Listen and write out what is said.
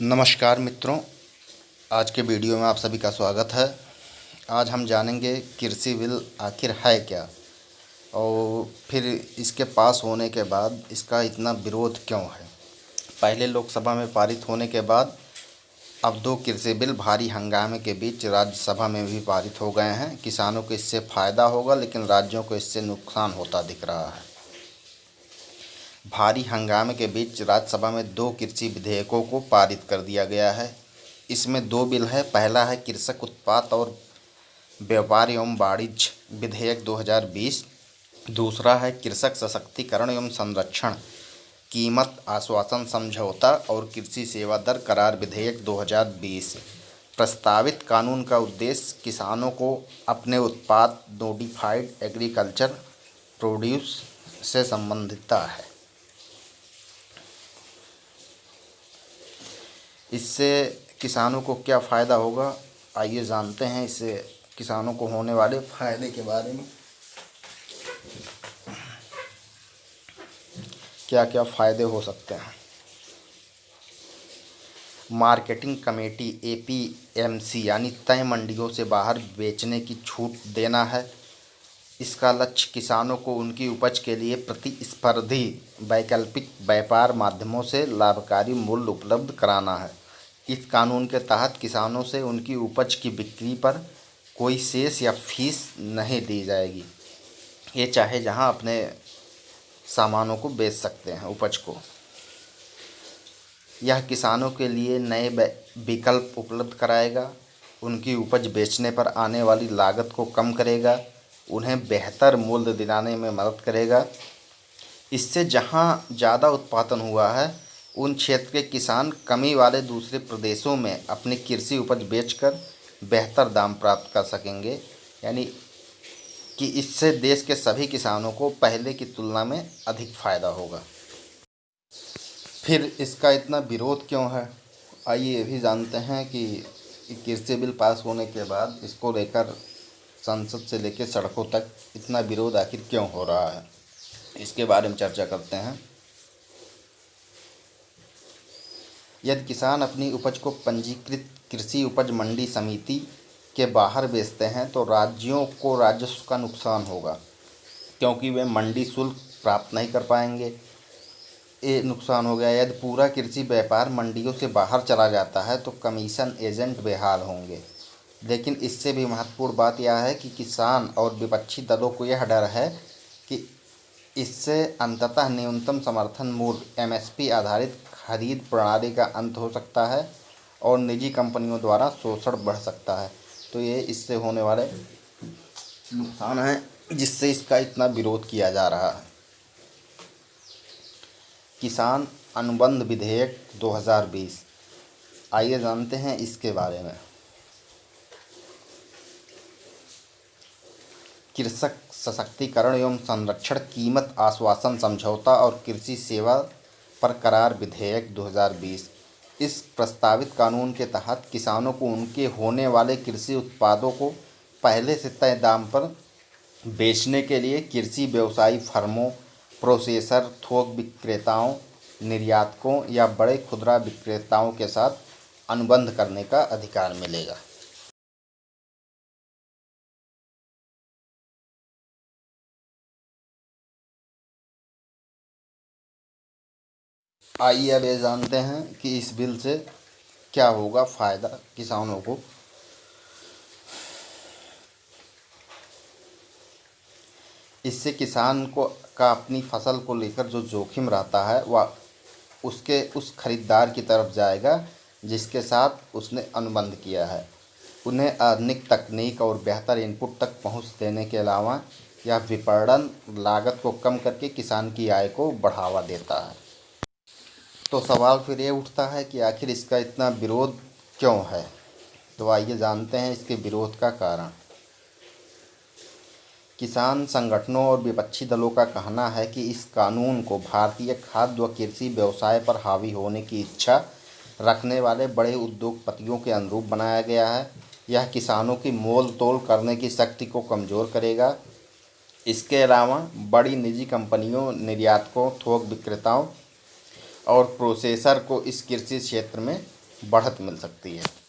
नमस्कार मित्रों, आज के वीडियो में आप सभी का स्वागत है। आज हम जानेंगे कृषि बिल आखिर है क्या और फिर इसके पास होने के बाद इसका इतना विरोध क्यों है। पहले लोकसभा में पारित होने के बाद अब दो कृषि बिल भारी हंगामे के बीच राज्यसभा में भी पारित हो गए हैं। किसानों को इससे फ़ायदा होगा, लेकिन राज्यों को इससे नुकसान होता दिख रहा है। भारी हंगामे के बीच राज्यसभा में दो कृषि विधेयकों को पारित कर दिया गया है। इसमें दो बिल है। पहला है कृषक उत्पाद और व्यापार एवं वाणिज्य विधेयक 2020। दूसरा है कृषक सशक्तिकरण एवं संरक्षण, कीमत आश्वासन समझौता और कृषि सेवा दर करार विधेयक 2020। प्रस्तावित कानून का उद्देश्य किसानों को अपने उत्पाद नोटिफाइड एग्रीकल्चर प्रोड्यूस से संबंधित है। इससे किसानों को क्या फ़ायदा होगा, आइए जानते हैं इससे किसानों को होने वाले फ़ायदे के बारे में। क्या क्या फ़ायदे हो सकते हैं। मार्केटिंग कमेटी एपीएमसी यानी तय मंडियों से बाहर बेचने की छूट देना है। इसका लक्ष्य किसानों को उनकी उपज के लिए प्रतिस्पर्धी वैकल्पिक व्यापार माध्यमों से लाभकारी मूल्य उपलब्ध कराना है। इस कानून के तहत किसानों से उनकी उपज की बिक्री पर कोई सेस या फीस नहीं ली जाएगी। ये चाहे जहां अपने सामानों को बेच सकते हैं, उपज को। यह किसानों के लिए नए विकल्प उपलब्ध कराएगा, उनकी उपज बेचने पर आने वाली लागत को कम करेगा, उन्हें बेहतर मूल्य दिलाने में मदद करेगा। इससे जहां ज़्यादा उत्पादन हुआ है, उन क्षेत्र के किसान कमी वाले दूसरे प्रदेशों में अपनी कृषि उपज बेचकर बेहतर दाम प्राप्त कर सकेंगे। यानी कि इससे देश के सभी किसानों को पहले की तुलना में अधिक फ़ायदा होगा। फिर इसका इतना विरोध क्यों है, आइए ये भी जानते हैं कि कृषि बिल पास होने के बाद इसको लेकर संसद से लेकर सड़कों तक इतना विरोध आखिर क्यों हो रहा है, इसके बारे में चर्चा करते हैं। यदि किसान अपनी उपज को पंजीकृत कृषि उपज मंडी समिति के बाहर बेचते हैं तो राज्यों को राजस्व का नुकसान होगा, क्योंकि वे मंडी शुल्क प्राप्त नहीं कर पाएंगे। ये नुकसान हो गया। यदि पूरा कृषि व्यापार मंडियों से बाहर चला जाता है तो कमीशन एजेंट बेहाल होंगे। लेकिन इससे भी महत्वपूर्ण बात यह है कि किसान और विपक्षी दलों को यह डर है कि इससे अंततः न्यूनतम समर्थन मूल्य एमएसपी आधारित खरीद प्रणाली का अंत हो सकता है और निजी कंपनियों द्वारा शोषण बढ़ सकता है। तो ये इससे होने वाले नुकसान हैं, जिससे इसका इतना विरोध किया जा रहा है। किसान अनुबंध विधेयक 2020, आइए जानते हैं इसके बारे में। कृषक सशक्तिकरण एवं संरक्षण, कीमत आश्वासन समझौता और कृषि सेवा पर करार विधेयक 2020। इस प्रस्तावित कानून के तहत किसानों को उनके होने वाले कृषि उत्पादों को पहले से तय दाम पर बेचने के लिए कृषि व्यवसायी फर्मों, प्रोसेसर, थोक विक्रेताओं, निर्यातकों या बड़े खुदरा विक्रेताओं के साथ अनुबंध करने का अधिकार मिलेगा। आइए अब ये जानते हैं कि इस बिल से क्या होगा फ़ायदा किसानों को। इससे किसान को का अपनी फसल को लेकर जो जोखिम रहता है वह उसके उस खरीदार की तरफ जाएगा जिसके साथ उसने अनुबंध किया है। उन्हें आधुनिक तकनीक और बेहतर इनपुट तक पहुंच देने के अलावा यह विपणन लागत को कम करके किसान की आय को बढ़ावा देता है। तो सवाल फिर ये उठता है कि आखिर इसका इतना विरोध क्यों है। तो आइए जानते हैं इसके विरोध का कारण। किसान संगठनों और विपक्षी दलों का कहना है कि इस कानून को भारतीय खाद्य व कृषि व्यवसाय पर हावी होने की इच्छा रखने वाले बड़े उद्योगपतियों के अनुरूप बनाया गया है। यह किसानों की मोल तोल करने की शक्ति को कमज़ोर करेगा। इसके अलावा बड़ी निजी कंपनियों, निर्यातकों, थोक विक्रेताओं और प्रोसेसर को इस कृषि क्षेत्र में बढ़त मिल सकती है।